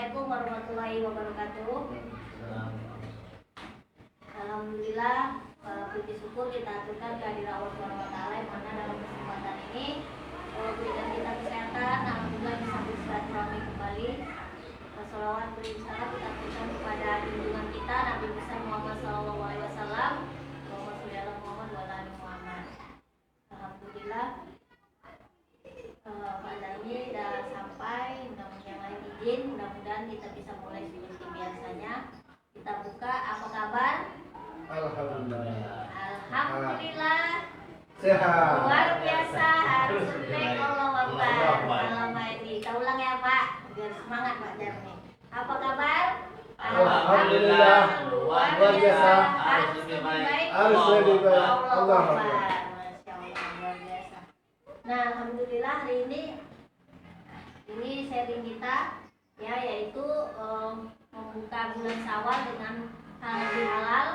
Assalamualaikum warahmatullahi wabarakatuh. Alhamdulillah, puji syukur kita aturkan kehadiran Allah SWT yang mana dalam kesempatan ini berikan kita kesehatan. Alhamdulillah bisa bersilaturahmi kembali. Sholawat berinsyarat kita aturkan kepada junjungan kita Nabi besar Muhammad SAW. Muhammad Sallallahu Muhammad wa ala ali Muhammad. Alhamdulillah, pada ini sudah sampai. Mudah-mudahan yang lain izin, mudah-mudahan kita bisa mulai seperti biasanya. Kita buka. Apa kabar? Alhamdulillah. Alhamdulillah. Sehat. Luar biasa. Harus naik Allah Akbar. Malam ini. Kita ulang ya Pak. Biar semangat Pak Jarni. Apa kabar? Alhamdulillah. Luar biasa. Harus lebih baik. Harus lebih baik. Allah Allah Akbar. Akbar. Masya Allah, luar biasa. Nah, alhamdulillah hari ini sharing kita ya, yaitu membuka bulan Syawal dengan halal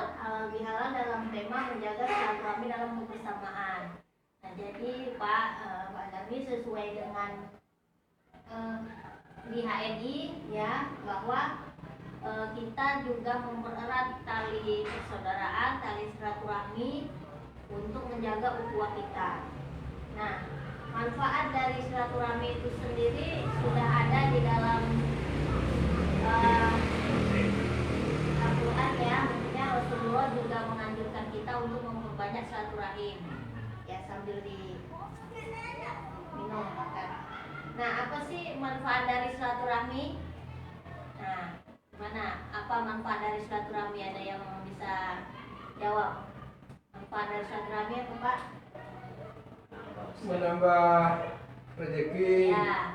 bihalal dalam tema menjaga silaturahmi dalam kebersamaan. Nah, jadi Pak Darmi sesuai dengan di HNI ya, bahwa kita juga mempererat tali persaudaraan, tali silaturahmi untuk menjaga ukhuwah kita. Nah, manfaat dari silaturahmi itu sendiri sudah ada di dalam Al-Quran ya. Maksudnya Rasulullah juga menganjurkan kita untuk memperbanyak silaturahim ya, sambil diminum makan. Nah, apa sih manfaat dari silaturahmi? Nah, gimana? Apa manfaat dari silaturahmi? Ada yang bisa jawab? Manfaat dari silaturahmi apa Pak? Menambah rezeki, Ya,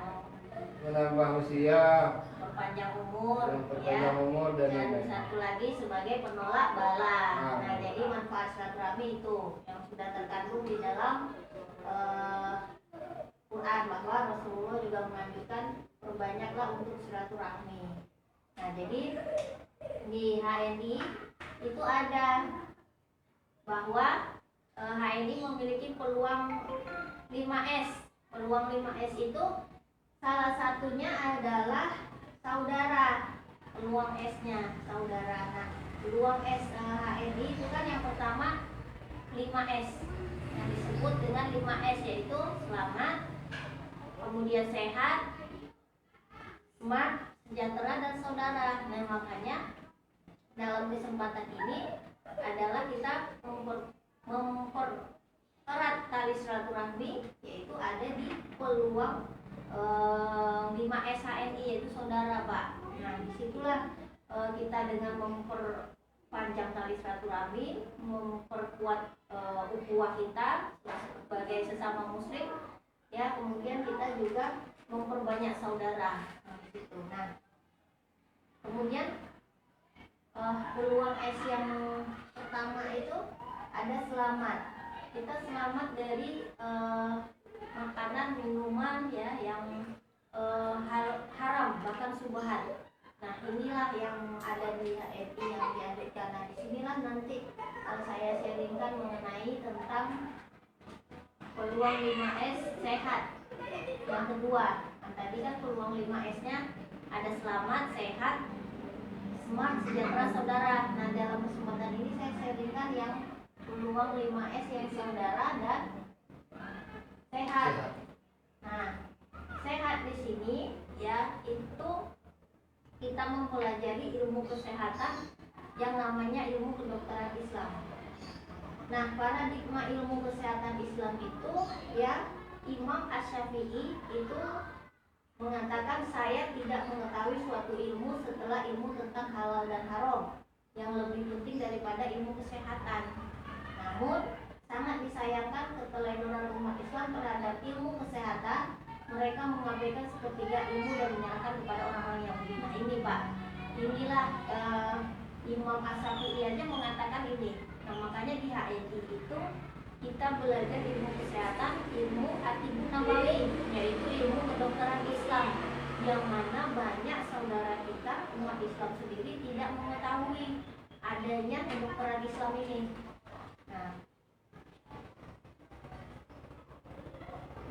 menambah usia, memperpanjang umur, memperpanjang umur dan dan lain-lain. satu lagi sebagai penolak bala. Nah. Nah, jadi manfaat silaturahmi itu yang sudah terkandung di dalam Quran, bahwa Rasulullah juga menganjurkan perbanyaklah untuk silaturahmi. Nah, jadi di HNI itu ada bahwa HNI memiliki peluang 5S. Peluang 5S itu salah satunya adalah saudara. Peluang S-nya saudara. Nah, peluang S HNI itu kan yang pertama 5S. Yang disebut dengan 5S yaitu selamat, kemudian sehat, smart, sejahtera, dan saudara. Nah, makanya dalam kesempatan ini adalah kita mempererat tali silaturahmi, yaitu ada di peluang 5S HNI, yaitu saudara Pak. Nah, disitulah kita dengan memperpanjang tali silaturahmi, memperkuat ukhuwah kita sebagai sesama muslim ya, kemudian kita juga memperbanyak saudara. Nah, disitu. Nah, kemudian peluang S yang pertama itu ada selamat. Kita selamat dari makanan, minuman ya yang haram, bahkan subhat. Nah, inilah yang ada di HNI yang diadakan. Nah, disinilah nanti saya sharingkan mengenai tentang peluang 5S sehat. Yang kedua, tadi kan peluang 5S-nya ada selamat, sehat, smart, sejahtera, saudara. Nah, dalam kesempatan ini saya sharingkan yang peluang 5S yang saudara dan sehat. Nah, sehat di sini ya, itu kita mempelajari ilmu kesehatan yang namanya ilmu kedokteran Islam. Nah, paradigma ilmu kesehatan Islam itu ya, Imam Asy-Syafi'i itu mengatakan, saya tidak mengetahui suatu ilmu setelah ilmu tentang halal dan haram yang lebih penting daripada ilmu kesehatan. Namun sangat disayangkan keteledoran umat Islam terhadap ilmu kesehatan. Mereka mengabaikan sepertiga ilmu dan menyerahkan kepada orang-orang yang beriman. Nah, ini Pak, inilah Imam Asy-Syafi'i aja mengatakan ini. Nah, makanya di HNI itu kita belajar ilmu kesehatan, ilmu Atibun Nabawi, yaitu ilmu kedokteran Islam, yang mana banyak saudara kita umat Islam sendiri tidak mengetahui adanya kedokteran Islam ini.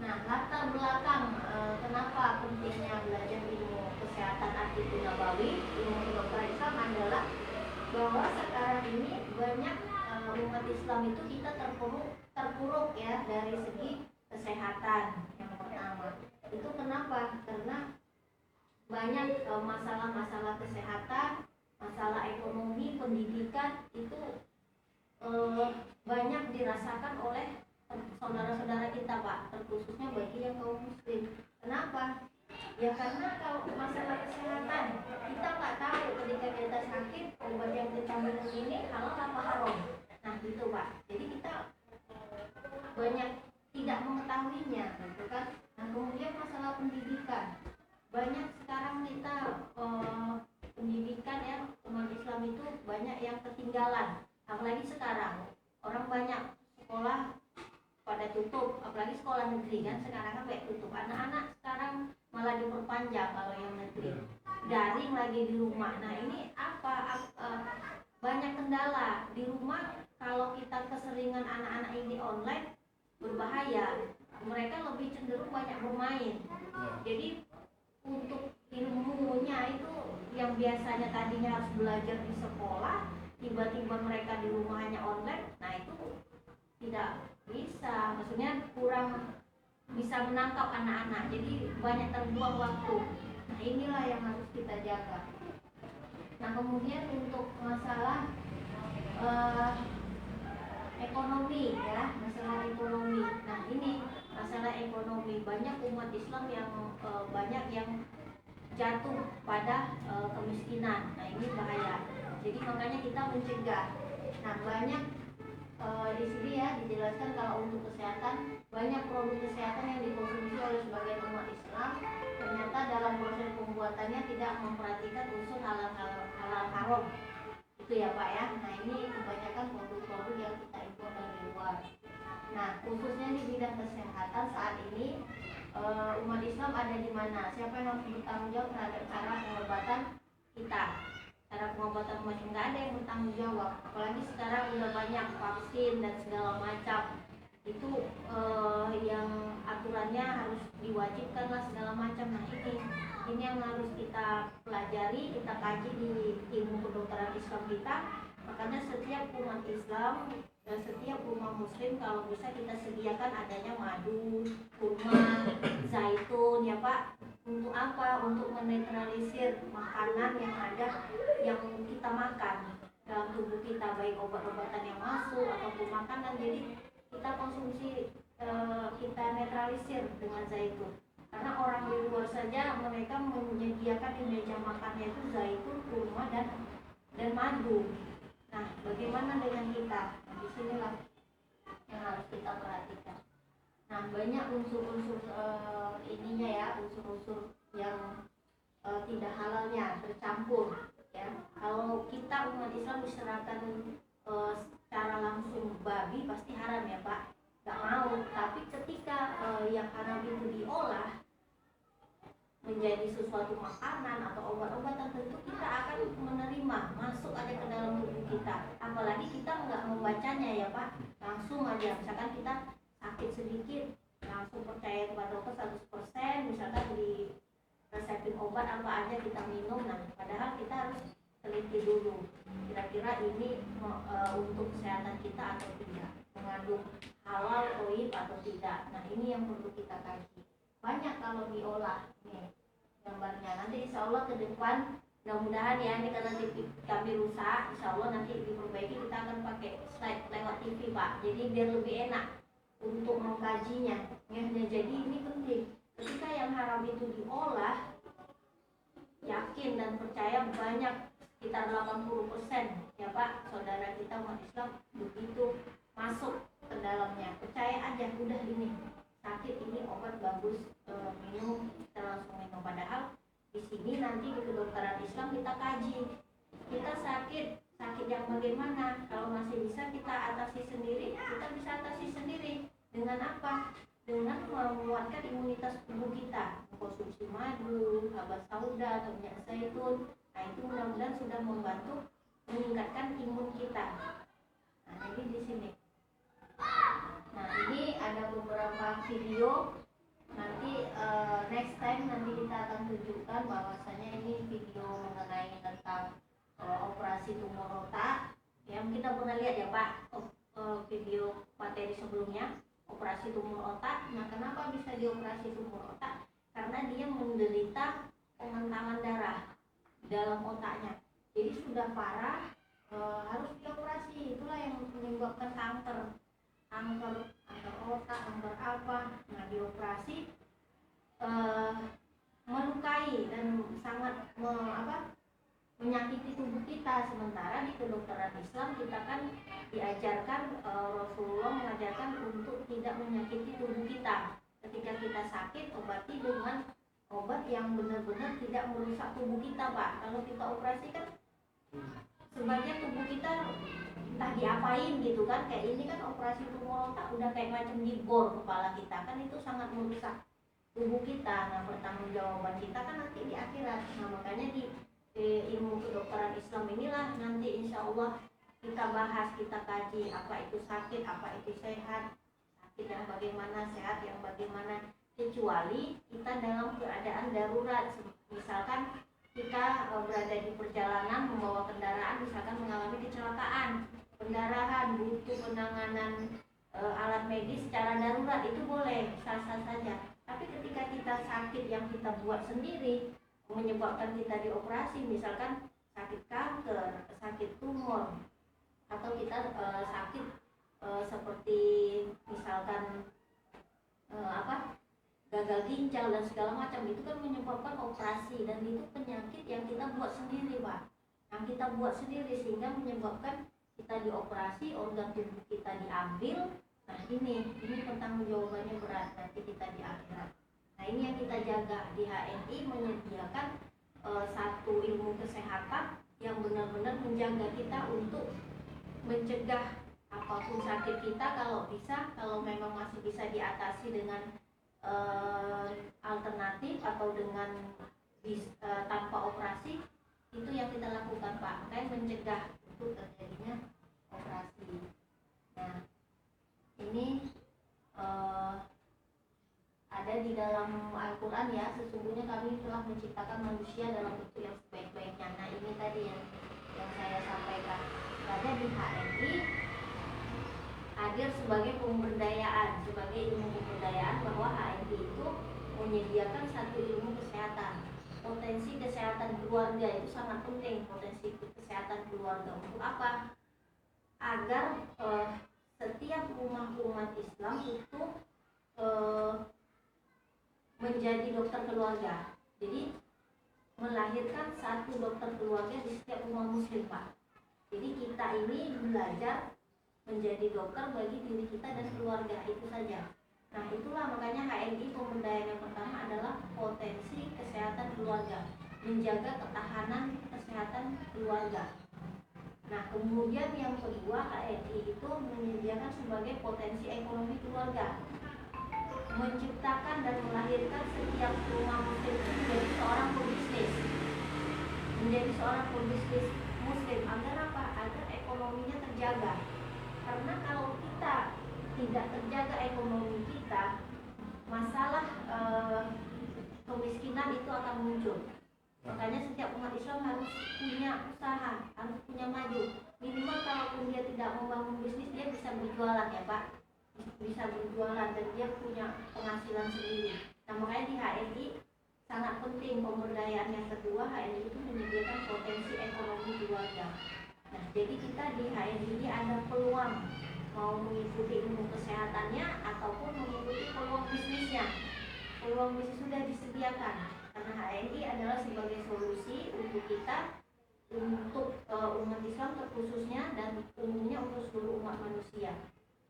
Nah, latar belakang kenapa pentingnya belajar ilmu kesehatan Fiqh Nabawi, ilmu kedokteran Islam adalah bahwa sekarang ini banyak umat Islam itu kita terpuruk ya dari segi kesehatan. Yang pertama itu kenapa? Karena banyak masalah-masalah kesehatan, masalah ekonomi, pendidikan itu banyak dirasakan oleh saudara-saudara kita, Pak, terkhususnya bagi yang kaum muslim. Kenapa? Ya karena kalau masalah kesehatan kita nggak tahu ketika kita sakit obat yang kita minum ini halal apa haram. Nah gitu, Pak. Jadi kita banyak tidak mengetahuinya, gitu kan. Nah kemudian masalah pendidikan, banyak sekarang kita pendidikan ya umat Islam itu banyak yang ketinggalan. Apalagi sekarang orang banyak sekolah pada tutup, apalagi sekolah negeri kan sekarang sampai tutup. Anak-anak sekarang malah diperpanjang kalau yang negeri, daring lagi di rumah. Nah ini apa banyak kendala di rumah. Kalau kita keseringan anak-anak ini online berbahaya, mereka lebih cenderung banyak bermain. Jadi untuk ilmunya itu yang biasanya tadinya harus belajar di sekolah, tiba-tiba mereka di rumah hanya online. Nah itu tidak bisa, maksudnya kurang bisa menangkap anak-anak, jadi banyak terbuang waktu. Nah inilah yang harus kita jaga. Nah kemudian untuk masalah ekonomi ya, masalah ekonomi. Nah ini masalah ekonomi, banyak umat Islam yang banyak yang jatuh pada kemiskinan. Nah ini bahaya. Jadi makanya kita mencegah. Nah banyak di sini ya dijelaskan kalau untuk kesehatan banyak produk kesehatan yang dikonsumsi oleh sebagian umat Islam ternyata dalam proses pembuatannya tidak memperhatikan unsur halal haram. Itu ya Pak ya. Nah ini kebanyakan produk-produk yang kita impor dari luar. Nah khususnya di bidang kesehatan saat ini umat Islam ada di mana? Siapa yang harus bertanggung jawab terhadap cara pengobatan kita? Cara pengobatan macam nggak ada yang bertanggung jawab. Apalagi sekarang udah banyak vaksin dan segala macam. Itu yang aturannya harus diwajibkan lah segala macam. Nah ini yang harus kita pelajari, kita kaji di ilmu kedokteran Islam kita. Makanya setiap umat Islam dan setiap umat muslim kalau bisa kita sediakan adanya madu, kurma, zaitun ya Pak. Untuk apa? Untuk menetralisir makanan yang ada yang kita makan dalam tubuh kita, baik obat-obatan yang masuk ataupun makanan. Jadi kita konsumsi, kita netralisir dengan zaitun. Karena orang di luar saja mereka menyediakan di meja makannya itu zaitun, kurma dan madu. Nah, bagaimana dengan kita? Nah, disinilah yang harus kita perhatikan. Nah, banyak unsur-unsur ininya ya, unsur-unsur yang tidak halalnya bercampur. Ya, kalau kita umat Islam diserahkan secara langsung babi pasti haram ya Pak. Gak mau. Tapi ketika yang haram itu diolah menjadi sesuatu makanan atau obat-obatan, tentu kita akan menerima masuk aja ke dalam tubuh kita. Apalagi kita nggak membacanya ya Pak, langsung aja. Misalkan kita sakit sedikit langsung percaya kepada dokter 100%, misalkan di resepin obat apa aja kita minum. Nah padahal kita harus teliti dulu kira-kira ini untuk kesehatan kita atau tidak, mengandung halal, toib atau tidak. Nah ini yang perlu kita kaji. Banyak kalau diolah nih gambarnya. Nanti insya Allah ke depan mudah-mudahan ya, ini karena TV kami rusak, insya Allah nanti diperbaiki, kita akan pakai slide lewat TV Pak, jadi biar lebih enak untuk mengkajinya ya. Jadi ini penting, ketika yang haram itu diolah, yakin dan percaya banyak sekitar 80% ya Pak saudara kita umat Islam begitu masuk ke dalamnya, percaya aja udah ini sakit ini obat bagus, minum, kita langsung minum. Padahal di sini nanti di kedokteran Islam kita kaji, kita sakit yang bagaimana. Kalau masih bisa kita atasi sendiri, kita bisa atasi sendiri dengan apa? Dengan menguatkan imunitas tubuh kita, mengkonsumsi madu, habas sauda atau minyak zaitun. Nah itu mudah-mudahan sudah membantu meningkatkan imun kita. Nah jadi di sini. Nah ini ada beberapa video, nanti next time nanti kita akan tunjukkan tunjukkan bahwasanya ini video mengenai tentang operasi tumor otak. Ya mungkin kita pernah lihat ya Pak video materi sebelumnya operasi tumor otak. Nah kenapa bisa dioperasi tumor otak? Karena dia menderita pengentangan darah dalam otaknya. Jadi sudah parah, harus dioperasi. Itulah yang menyebabkan kanker otak, kanker apa. Nah dioperasi melukai dan sangat menyakiti tubuh kita. Sementara di kedokteran Islam kita kan diajarkan, Rasulullah mengajarkan untuk tidak menyakiti tubuh kita. Ketika kita sakit, obati dengan obat yang benar-benar tidak merusak tubuh kita Pak. Kalau kita operasi kan sebagian tubuh kita entah diapain gitu kan. Kayak ini kan operasi tumor otak udah kayak macam dibor kepala kita kan, itu sangat merusak tubuh kita. Nah pertanggungjawaban kita kan nanti di akhirat. Nah makanya di ilmu kedokteran Islam inilah nanti insya Allah kita bahas, kita kaji apa itu sakit, apa itu sehat, sakit yang bagaimana, sehat yang bagaimana. Kecuali kita dalam keadaan darurat, misalkan kita berada di perjalanan membawa kendaraan, misalkan mengalami kecelakaan, pendarahan, butuh penanganan alat medis secara darurat, itu boleh, sah-sah saja. Tapi ketika kita sakit yang kita buat sendiri menyebabkan kita dioperasi, misalkan sakit kanker, sakit tumor, atau kita sakit seperti misalkan gagal ginjal dan segala macam, itu kan menyebabkan operasi dan itu penyakit yang kita buat sendiri Pak, yang kita buat sendiri sehingga menyebabkan kita dioperasi, organ tubuh kita diambil. Nah ini pertanggung jawabannya berat nanti kita di akhirat. Nah ini yang kita jaga di HNI, menyediakan satu ilmu kesehatan yang benar-benar menjaga kita untuk mencegah apapun sakit kita. Kalau bisa, kalau memang masih bisa diatasi dengan alternatif atau dengan tanpa operasi, itu yang kita lakukan Pak. Makanya mencegah itu terjadinya operasi. Nah ini ada di dalam Al-Quran ya, sesungguhnya kami telah menciptakan manusia dalam bentuk yang sebaik-baiknya. Nah ini tadi yang saya sampaikan. Ada di HNI hadir sebagai pemberdayaan, sebagai ilmu pemberdayaan, bahwa HNI itu menyediakan satu ilmu kesehatan. Potensi kesehatan keluarga itu sangat penting. Potensi kesehatan keluarga untuk apa? Agar setiap rumah umat Islam itu menjadi dokter keluarga. Jadi melahirkan satu dokter keluarga di setiap rumah muslim Pak. Jadi kita ini belajar menjadi dokter bagi diri kita dan keluarga, itu saja. Nah itulah makanya HNI pemberdayaan yang pertama adalah potensi kesehatan keluarga, menjaga ketahanan kesehatan keluarga. Nah kemudian yang kedua, HNI itu menyediakan sebagai potensi ekonomi keluarga, menciptakan dan melahirkan setiap rumah muslim itu menjadi seorang pebisnis, muslim. Agar apa? Agar ekonominya terjaga. Karena kalau kita tidak terjaga ekonomi kita, masalah kemiskinan itu akan muncul. Makanya setiap umat Islam harus punya usaha, harus punya maju. Minimal kalaupun dia tidak membangun bisnis, dia bisa berjualan ya Pak, bisa berjualan dan dia punya penghasilan sendiri. Nah makanya di HNI sangat penting pemberdayaan yang kedua. HNI itu menyediakan potensi ekonomi keluarga. Nah jadi kita di HNI ini ada peluang mau mengikuti ilmu kesehatannya ataupun mengikuti peluang bisnisnya. Peluang bisnis sudah disediakan karena HNI adalah sebagai solusi untuk kita, untuk umat Islam terkhususnya dan umumnya untuk seluruh umat manusia.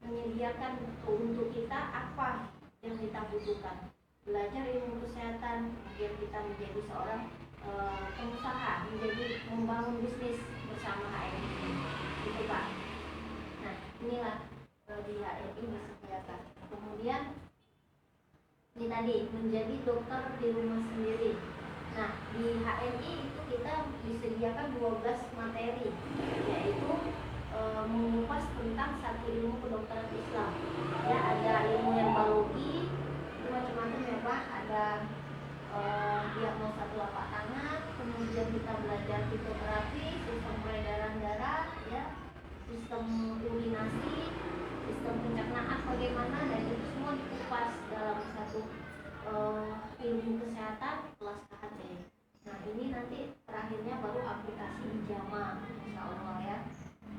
Menyediakan untuk kita apa yang kita butuhkan. Belajar ilmu kesehatan biar kita menjadi seorang pengusaha, menjadi membangun bisnis bersama HNI. Itu Pak. Nah inilah di HNI disediakan. Kemudian ini tadi menjadi dokter di rumah sendiri. Nah di HNI itu kita disediakan 12 materi, yaitu mengupas tentang satu ilmu kedokteran Islam. Ya ada ilmu herbologi, itu macam-macam ya Pak. Ada diagnosa kemudian kita belajar fitografi, sistem peredaran darah, ya, sistem urinasi, sistem pencernaan bagaimana, dan itu semua dikupas dalam satu ilmu kesehatan kelas KHT. Nah ini nanti terakhirnya baru aplikasi hijama, insya Allah ya.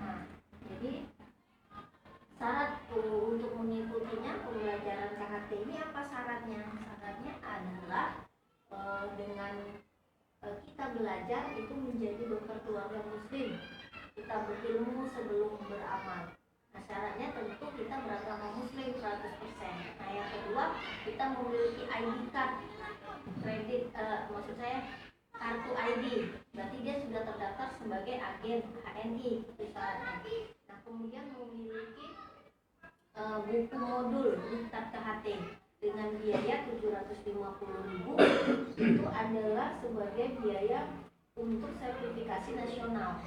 Nah jadi syarat untuk mengikutinya pembelajaran KHT ini apa syaratnya? Syaratnya adalah dengan kita belajar itu menjadi dokter keluarga muslim, kita berilmu sebelum beramal. Nah syaratnya tentu kita beragama muslim 100%. Nah yang kedua, kita memiliki ID card, kredit, maksud saya kartu ID, berarti dia sudah terdaftar sebagai agen HNI, itu syaratnya. Nah kemudian memiliki buku modul diktat KHT dengan biaya 750.000, itu adalah sebagai biaya untuk sertifikasi nasional.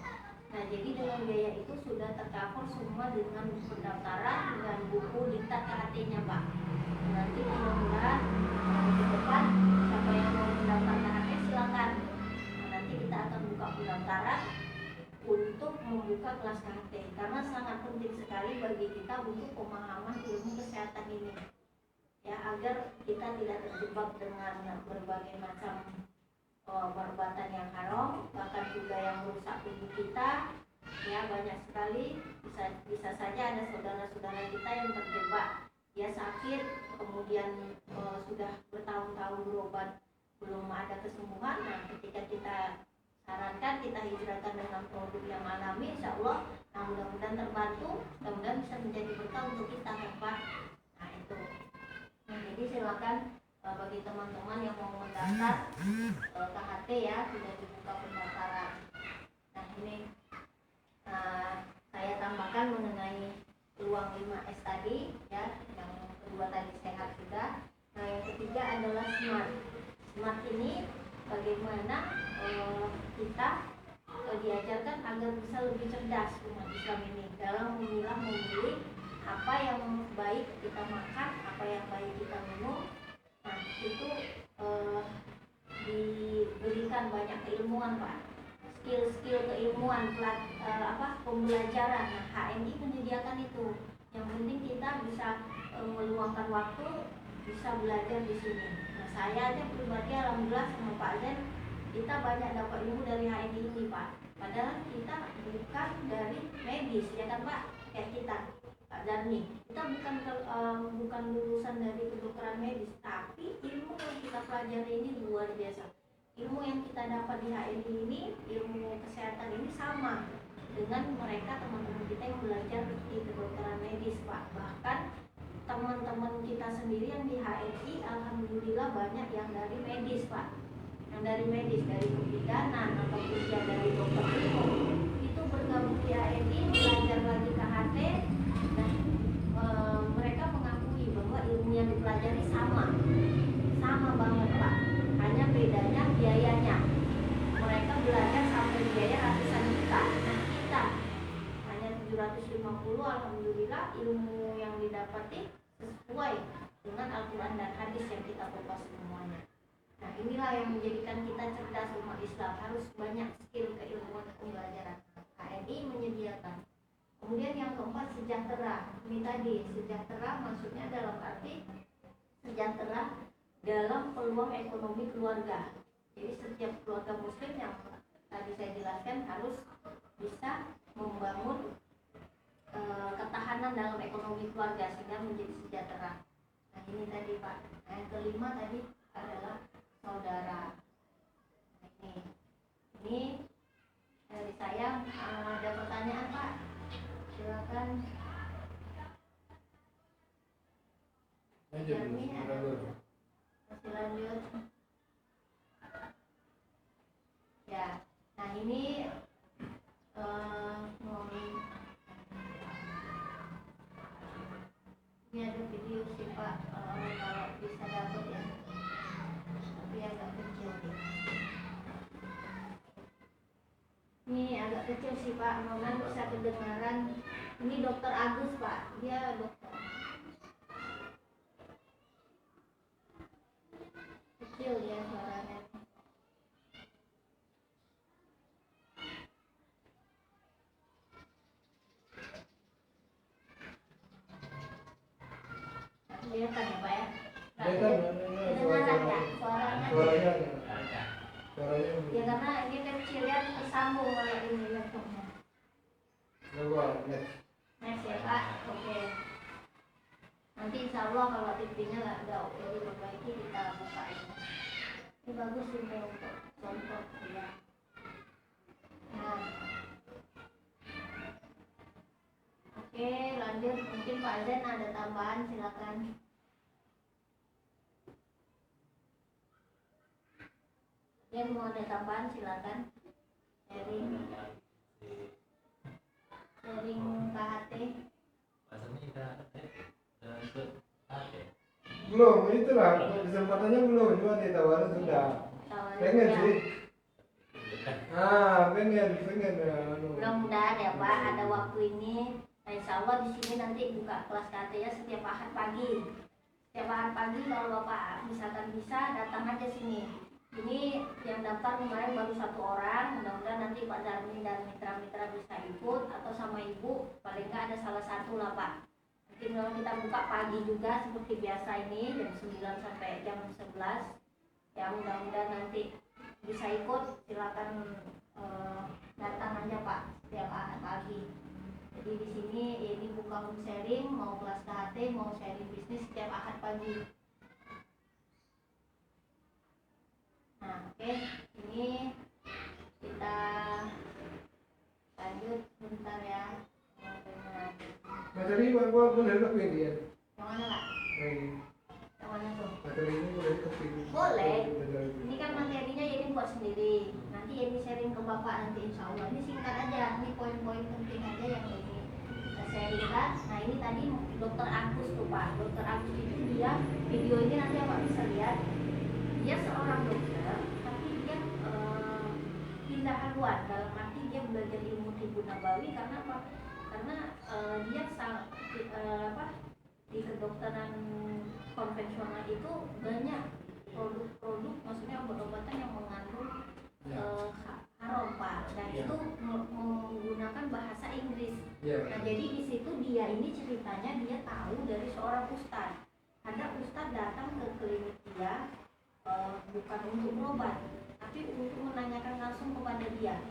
Nah jadi dengan biaya itu sudah tercover semua dengan pendaftaran dengan buku diktat KHT-nya Pak. Nanti mudah-mudahan ke depan siapa yang mau mendaftar KHT silakan. Nah, nanti kita akan buka pendaftaran untuk membuka kelas KHT karena sangat penting sekali bagi kita untuk pemahaman ilmu kesehatan ini, ya, agar kita tidak terjebak dengan berbagai macam perbuatan yang haram, bahkan juga yang merusak tubuh kita, ya, banyak sekali. Bisa saja ada saudara-saudara kita yang terjebak, dia sakit kemudian sudah bertahun-tahun berobat belum ada kesembuhan. Nah ketika kita sarankan, kita hijrahkan dengan produk yang alami, insya Allah, nah mudah-mudahan terbantu, mudah-mudahan bisa menjadi berkah untuk kita, Pak. Nah itu. Nah, jadi silakan bagi teman-teman yang mau mendaftar KHT ya, sudah dibuka pendaftaran. Nah ini saya tambahkan mengenai peluang 5S tadi, ya, yang kedua tadi sehat juga. Nah yang ketiga adalah smart. Smart ini bagaimana kita diajarkan agar bisa lebih cerdas umat Islam ini dalam memilih apa yang baik kita makan, apa yang baik kita minum. Nah itu diberikan banyak keilmuan Pak, skill keilmuan, pembelajaran. Nah HNI menyediakan itu. Yang penting kita bisa meluangkan waktu, bisa belajar di sini. Nah saya aja pribadi alhamdulillah sama Pak Zen, kita banyak dapat ilmu dari HNI ini Pak. Padahal kita bukan dari medis, ya kan Pak, kayak kita Pak Darni, kita bukan lulusan dari kedokteran medis, tapi ilmu yang kita pelajari ini luar biasa. Ilmu yang kita dapat di HNI ini, ilmu kesehatan ini sama dengan mereka teman-teman kita yang belajar di kedokteran medis Pak. Bahkan teman-teman kita sendiri yang di HNI alhamdulillah banyak yang dari medis Pak, yang dari medis, dari kebidanan atau kuliah dari dokter umum, itu bergabung di HNI, belajar lagi KHT. Nah mereka mengakui bahwa ilmu yang dipelajari sama banget Pak, hanya bedanya biayanya. Mereka belajar sampai biaya ratusan juta, nah kita hanya 750. Alhamdulillah ilmu yang didapati sesuai dengan Al-Quran dan hadis yang kita kupas semuanya. Nah inilah yang menjadikan kita cerdas umat Islam, harus banyak skill keilmuan pembelajaran. HNI menyediakan. Kemudian yang keempat, sejahtera. Ini tadi sejahtera maksudnya dalam arti sejahtera dalam peluang ekonomi keluarga. Jadi setiap keluarga muslim yang tadi saya jelaskan harus bisa membangun ketahanan dalam ekonomi keluarga sehingga menjadi sejahtera. Nah ini tadi Pak. Nah, yang kelima tadi adalah saudara. Nah, ini dari saya. Ada pertanyaan Pak? Silakan. Jernih, masih lanjut. Ya, nah ini ini ada video sih Pak, kalau bisa dapat ya, tapi agak kecil nih. Ini agak kecil sih Pak, mudah-mudahan bisa kedengaran. Ini Dokter Agus Pak, dia dokter. Kecil ya suaranya. kelihatan ya Pak ya? Dia kan Kedengaran nggak? Suaranya? suaranya Ada. suaranya Ya karena ini kecilnya tersambung kalau ini laptopnya. coba next. Next ya Pak, oke. Nanti insya Allah kalau TV-nya nggak ada diperbaiki kita bukain. Ini bagus ini untuk contoh ya. Nah, oke lanjut mungkin Pak Zen ada tambahan silakan. Yang mau ada tambahan silakan. Sharing KHT. Pasarnya udah ikut ada. Belum, itulah kesempatannya belum, cuma ditawarin sudah. Tawarin Pengen ya. sih. Pengen ya. Mudah-mudahan ya Pak ada waktu ini. Nah, insya Allah di sini nanti buka kelas KHT ya setiap Ahad pagi. Setiap Ahad pagi kalau Bapak misalkan bisa datang aja sini. Ini yang daftar kemarin baru 1 orang. Mudah-mudahan nanti Pak Darmin dan mitra-mitra bisa ikut atau sama Ibu. Paling nggak ada salah satu lah Pak. Nanti kalau kita buka pagi juga seperti biasa ini jam 9 sampai jam 11. Ya mudah-mudahan nanti bisa ikut, silakan datang aja Pak setiap Ahad pagi. Jadi di sini ini buka home sharing, mau kelas KHT, mau sharing bisnis setiap Ahad pagi. Nah, oke, ini kita lanjut bentar ya. Materi buat boleh lebih dia. Yang mana Kak? Yang mana tuh? Materi ini boleh lebih. Boleh. Ini kan materinya ini buat sendiri. Nanti ini sharing ke Bapak nanti insya Allah. Ini singkat aja. Ini poin-poin penting aja yang ini kita sharingkan. Nah ini tadi Dokter Agus tuh Pak. Dokter Agus itu dia video ini nanti Bapak bisa lihat. Dia seorang dokter, tapi dia pindah haluan. Dalam arti dia belajar ilmu tibu nabawi karena apa? Karena dia di kedokteran konvensional itu banyak produk-produk, maksudnya obat-obatan yang mengandung haram Pak, dan itu menggunakan bahasa Inggris. Nah jadi di situ dia ini ceritanya dia tahu dari seorang ustadz. Ada ustadz datang ke klinik dia bukan untuk berobat, tapi untuk menanyakan langsung kepada dia,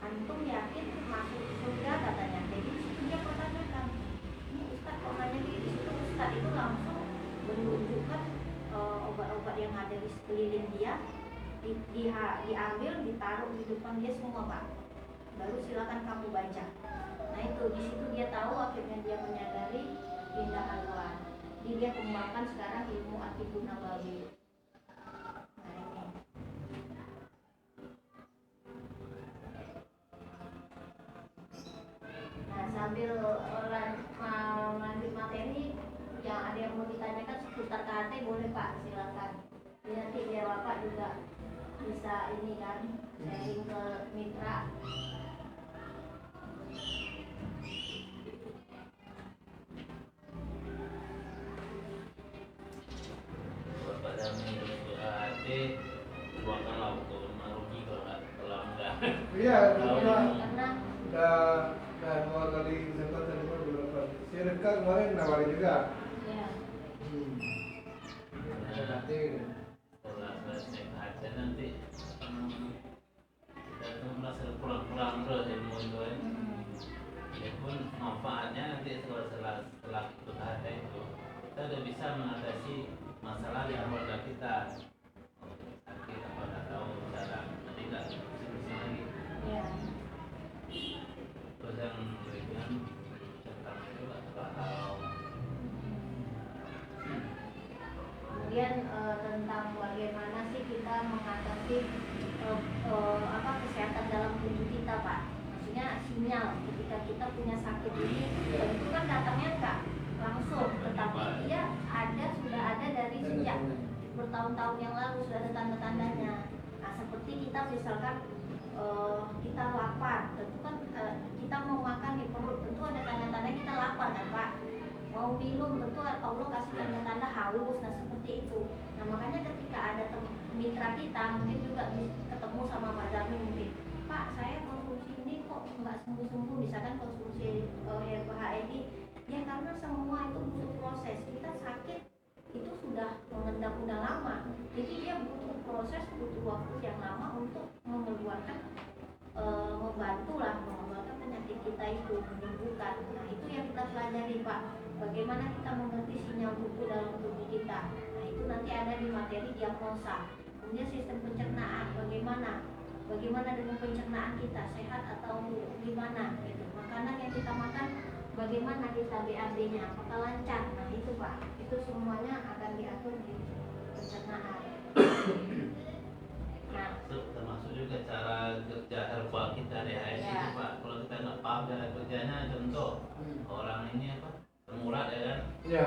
antum yakin masuk surga katanya. Jadi di situ dia pertanyakan, ini ustadz kok nanya di situ. Ustadz itu langsung menunjukkan obat-obat yang ada di sekeliling dia, diambil, ditaruh di depan dia semua Pak. Baru silakan kamu baca. Nah itu di situ dia tahu, akhirnya dia menyadari pindah haluan. Jadi dia kembangkan sekarang ilmu atibun nabawi. Nah ini. Nah sambil lanjut materi, yang ada yang mau ditanyakan seputar KHT boleh Pak, silakan. Jadi nanti biar Bapak juga bisa ini kan sharing ke mitra. Bapak Dami itu ada buangkan waktu merugi kalau enggak. Iya, Karena udah 2 kali kesempatan itu beberapa. Si Rifka kemarin nawarin juga. ya Ada nanti. Setelah selesai aja nanti kita tuh merasa kurang-kurang terus ilmu itu ya. Ya pun manfaatnya nanti setelah ikut ada itu kita udah bisa mengatasi masalah di keluarga kita. Sakit apa nggak tahu cara nanti nggak pusing-pusing lagi. ya Terus yang berikutnya tentang itu atau kemudian tentang bagaimana sih kita mengatasi kesehatan dalam tubuh kita Pak. Maksudnya sinyal ketika kita punya sakit ini, itu kan datangnya enggak langsung, tetapi dia sudah ada dari sejak bertahun-tahun yang lalu, sudah ada tanda-tandanya. Nah seperti kita misalkan kita lapar, tentu kan kita mau makan di perut, tentu ada tanda-tanda kita lapar kan Pak. Mau minum, tentu Allah kasih tanda-tanda haus. Nah seperti itu. Nah makanya ketika ada mitra kita mungkin juga ketemu sama Pak Dami, mungkin Pak saya konsumsi ini kok nggak sembuh-sembuh, misalkan konsumsi RPH ini ya karena semua itu butuh proses. Kita sakit itu sudah mengendap udah lama, jadi dia butuh proses, butuh waktu yang lama untuk mengeluarkan mengeluarkan penyakit kita itu, menyembuhkan. Nah itu yang kita pelajari Pak, bagaimana kita mengerti sinyal tubuh dalam tubuh kita. Nah itu nanti ada di materi diagnosa. Kemudian sistem pencernaan, bagaimana dengan pencernaan kita, sehat atau gimana gitu. Makanan yang kita makan, bagaimana kita BAB-nya, apakah lancar. Nah itu Pak, itu semuanya akan diatur di pencernaan. Nah, termasuk juga cara kerja herbal kita DHS Ya. itu Pak. Kalau kita nggak paham cara kerjanya, contoh orang ini apa temurat ya kan, Ya.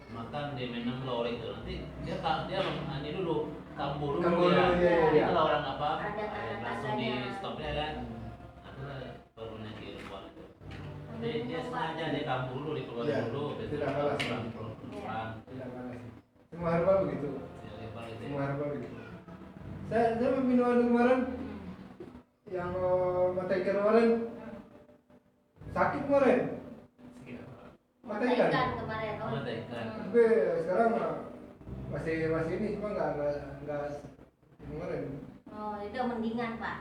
makan dia minum lorik itu nanti dia ini dulu kambuh dulu Kambuh ya. dulu, ya. Itulah orang apa Ada tanda-tandanya. langsung di stopnya kan. Itulah barunya di herbal itu. Jadi dia sengaja dia kambuh dulu, dikeluar Ya, dulu, tidak kalah. pulang. Tidak mana sih. Semua herbal begitu. Ya, herbal itu. Semua herbal begitu. Saya minum anu kemarin yang mata ikan kemarin sakit kemarin. Mata ikan. kemarin oh. Mata ikan. Tapi sekarang masih ini cuma nggak kemarin. Oh, itu mendingan Pak.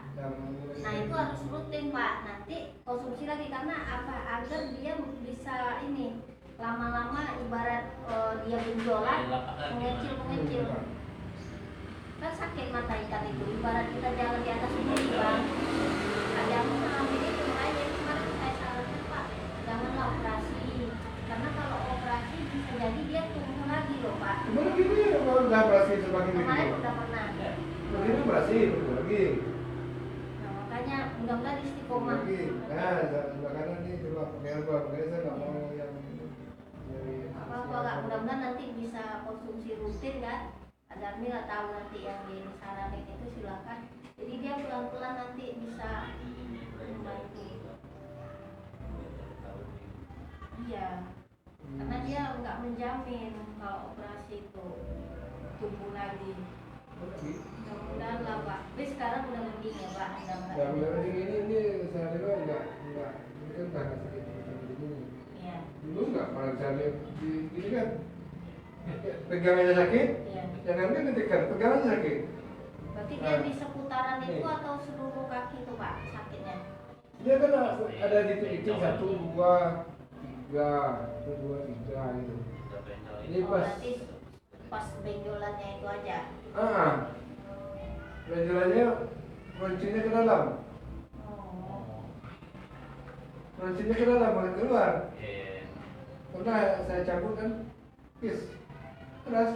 Nah itu harus rutin Pak. Nanti konsumsi lagi karena apa? Agar dia bisa ini lama-lama ibarat dia benjolan mengecil. Kan sakit mata ikan itu. Ibarat kita jalan di atas sungai Bang. Ada yang mengalami itu makanya jadi kemarin saya sarankan Pak, janganlah operasi. Karena kalau operasi bisa jadi dia tumbuh lagi loh Pak. Cuma gini kalau udah operasi semakin Kemarin begitu. udah pernah. Begini operasi betul lagi. Nah makanya mudah-mudahan istiqomah. Lagi. Nah, sebelah kanan nih coba pakai herbal. Makanya saya nggak mau yang dari Apa-apa Kak, mudah-mudahan nanti bisa konsumsi rutin kan. Ada Mila tahu nanti yang disaranin itu silakan. Jadi dia pelan-pelan nanti bisa membantu. Iya, karena dia nggak menjamin kalau operasi itu tumbuh lagi. Mudah-mudahan lah Pak. Tapi sekarang udah mending ya Pak. Ya, benar ini saya lihat enggak ini kan karena sakit begini. Iya. Dulu enggak pernah saya lihat di gini kan. Pegang aja sakit, Iya. jangan kan ditekan, pegang aja sakit. Berarti dia di seputaran itu atau seluruh kaki itu Pak sakitnya? Dia kan ada di titik 1, 2, 3, 1, 2, 3 gitu. Ini Oh, pas berarti pas benjolannya itu aja. benjolannya kuncinya ke dalam. Oh. Kuncinya ke dalam, bukan keluar. Iya. Karena saya cabut kan, keras.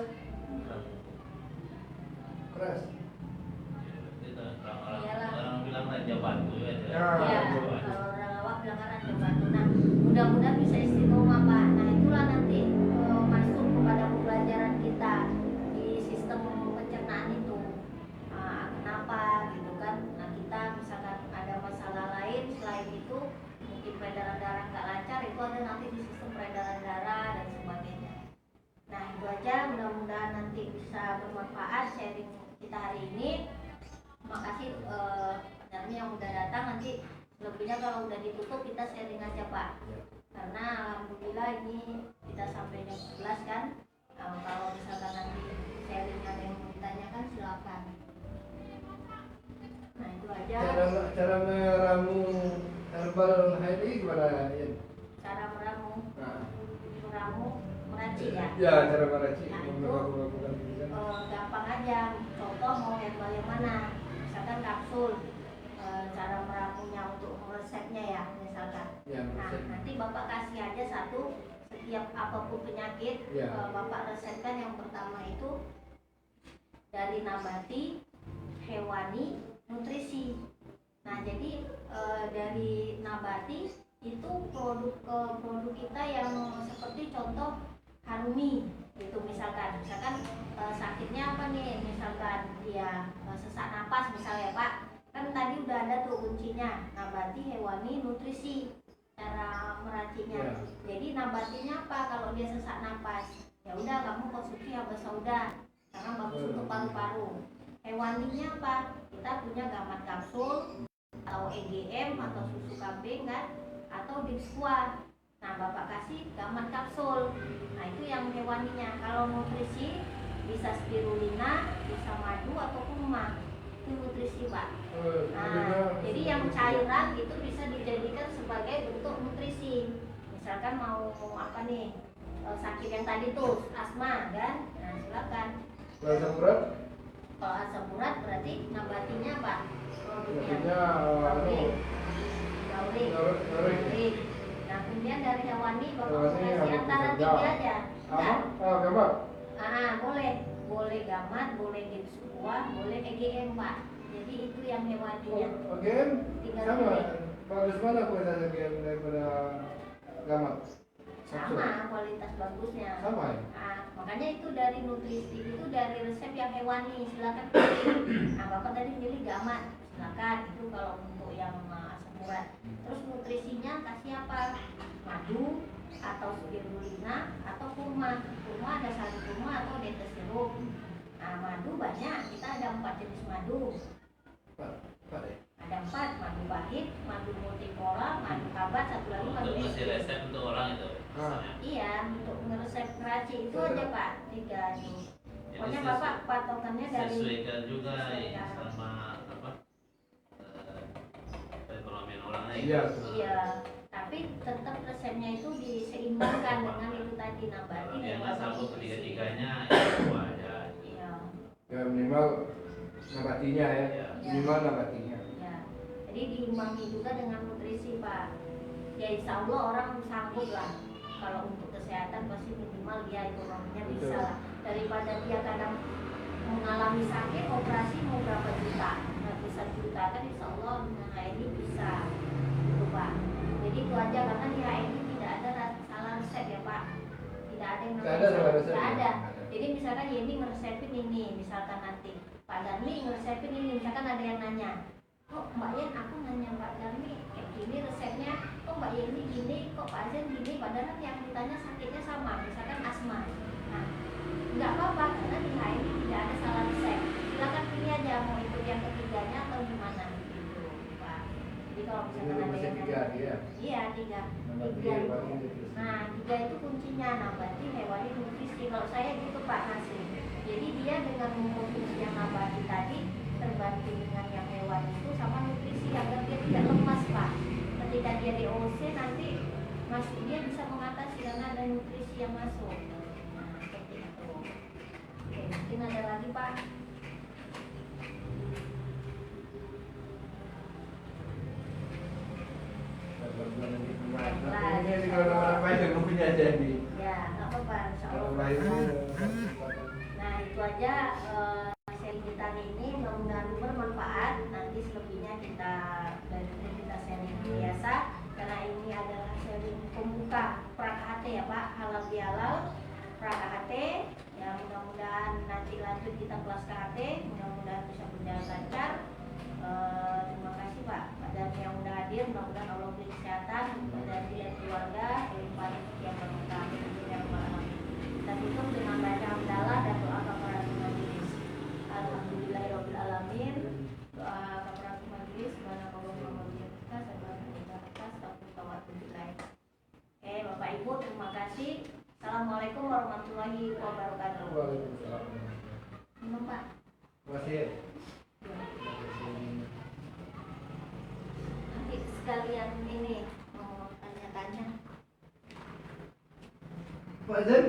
Orang bilang raja batu ya. Ya. Iya, kalau orang awak bilang kan ada batu. Nah, mudah-mudahan bisa istiqomah Pak. Nah, itulah nanti masuk kepada pembelajaran kita di sistem pencernaan itu. Kenapa gitu kan? Nah, kita misalkan ada masalah lain selain itu, mungkin peredaran darah nggak lancar, itu ada nanti di sistem peredaran darah dan sebagainya. Nah, itu aja. Mudah-mudahan nanti bisa bermanfaat sharing kita hari ini. Terima kasih pendengarnya yang udah datang. Nanti lebihnya kalau udah ditutup kita sharing aja Pak. Karena alhamdulillah ini kita sampai jam 11 kan. Kalau misalkan nanti sharing ada yang mau ditanyakan silakan. Nah itu aja. Cara meramu herbal HMI gimana ya? Cara meramu, Nah, meracik ya. ya cara meracik. Nah, itu Melakukan gitu kan. gampang aja. Contoh mau herbal yang mana? Misalkan kapsul. Cara meramunya untuk resepnya ya misalkan. Ya, Nah, resep. nanti Bapak kasih aja satu setiap apapun penyakit. Ya. Bapak resepkan yang pertama itu dari nabati, hewani, nutrisi. Nah, jadi dari nabati itu produk kita yang seperti contoh Harumi itu misalkan sakitnya apa nih, misalkan dia sesak napas misalnya Pak, kan tadi udah ada tuh kuncinya nabati, hewani, nutrisi cara meraciknya. Ya. Jadi nabatinya apa kalau dia sesak napas, ya udah kamu konsumsi habas sauda karena bagus untuk paru-paru. Hewaninya apa, kita punya gamat kapsul atau EGM atau susu kambing kan, atau Dipsquar. Nah, Bapak kasih gamat kapsul. Nah, itu yang hewaninya. Kalau nutrisi bisa spirulina, bisa madu atau kurma. Itu nutrisi, Pak. Nah, jadi yang cairan itu bisa dijadikan sebagai bentuk nutrisi. Misalkan mau apa nih, sakit yang tadi tuh asma kan, nah silakan. Kalau asam urat? Kalau asam urat berarti nabatinya apa? Nabatinya gaurik. Nah, kemudian dari hewani Bapak Hewani kasih apa? antara Bisa 3 aja. Enggak? Gamat. Boleh gamat, boleh gips buah, boleh EGM, Pak. Jadi itu yang hewaninya. Again, Tinggal sama. pilih. Bagus mana kualitas again daripada gamat? Sama kualitas bagusnya. Sama ya? Nah, makanya itu dari nutrisi itu dari resep yang hewani, silakan pilih. Nah, Bapak tadi pilih gamat, silakan itu kalau untuk yang asam urat. Terus nutrisinya kasih apa? Madu atau spirulina atau kurma. Kurma ada sari kurma atau dete sirup. Nah, madu banyak, kita ada 4 jenis madu. Pak ya? Ada 4, madu pahit, madu multipolar, madu kabat, satu lagi madu Untuk ngasih es. resep untuk orang itu misalnya. Iya, untuk ngeresep keraci itu aja Pak, 3 itu. Pokoknya Jadi Bapak patokannya dari sesuaikan juga Sesuaikan. sama apa perekonomian orang lain. Iya. Iya, tapi tetap resepnya itu diseimbangkan dengan itu tadi nabati Dia dan nggak sanggup nutrisi. ketiga-tiganya itu aja. Iya, Ya minimal nabatinya ya. Iya. Minimal nabatinya. iya. Jadi diimbangi juga dengan nutrisi Pak. Ya insya Allah orang sanggup lah. Kalau untuk kesehatan pasti minimal dia ekonominya bisa Betul. lah. Daripada dia kadang mengalami sakit operasi mau berapa juta, ratusan juta kan insya Allah ini bisa gitu Pak. Jadi itu aja karena di HNI tidak ada salah resep ya Pak. Tidak ada yang Tidak ada salah resep. Tidak ada. Tidak ada. Jadi misalkan Yeni ngeresepin ini, misalkan nanti Pak Darmi ngeresepin ini, misalkan ada yang nanya, kok Mbak Yen aku nanya Mbak Darmi kayak gini resepnya, kok Mbak Yeni gini, kok Pak Zen gini, padahal yang ditanya sakitnya sama, misalkan asma. Nah, nggak apa-apa karena di HNI tidak ada salah resep. Silakan pilih aja mau ikut yang ketiganya atau gimana gitu Pak. Jadi kalau misalkan ada Masih yang 3 dia. iya 3. Nabati, Tiga itu. hewani, nutrisi. Nah, 3 itu kuncinya nabati, hewani, nutrisi. Kalau saya gitu Pak Nasri. Jadi dia dengan mengkonsumsi yang nabati tadi terbantu dengan yang hewani itu sama nutrisi agar dia tidak lemas Pak. Ketika dia DOC nanti masuk dia bisa mengatasi karena ada nutrisi yang masuk. Nah, seperti itu. Oke, mungkin ada lagi Pak. Ini kalau orang lain yang punya jadi. Ya, nggak apa-apa. Insya Allah. Orang lain Nah itu aja sharing kita ini mudah-mudahan bermanfaat. Nanti selebihnya kita sharing biasa karena ini adalah sharing pembuka pra-KHT ya Pak, halal bihalal pra-KHT. Ya mudah-mudahan nanti lanjut kita kelas KHT, mudah-mudahan bisa berjalan lancar. Terima kasih Pak Darmi yang udah hadir, mudah-mudahan Allah beri kesehatan Pak Darmi dan keluarga, kelimpahan yang berkah yang malam. Kita tutup dengan baca hamdalah dan doa kafaratul majelis. Alhamdulillahirabbil alamin. Doa kafaratul majelis subhanallah wa bihamdihi. Oke, Bapak Ibu terima kasih. Assalamualaikum warahmatullahi wabarakatuh. Waalaikumsalam. Minum Pak. Terima kasih. Nanti sekalian ini mau tanya-tanya. Pak Zen,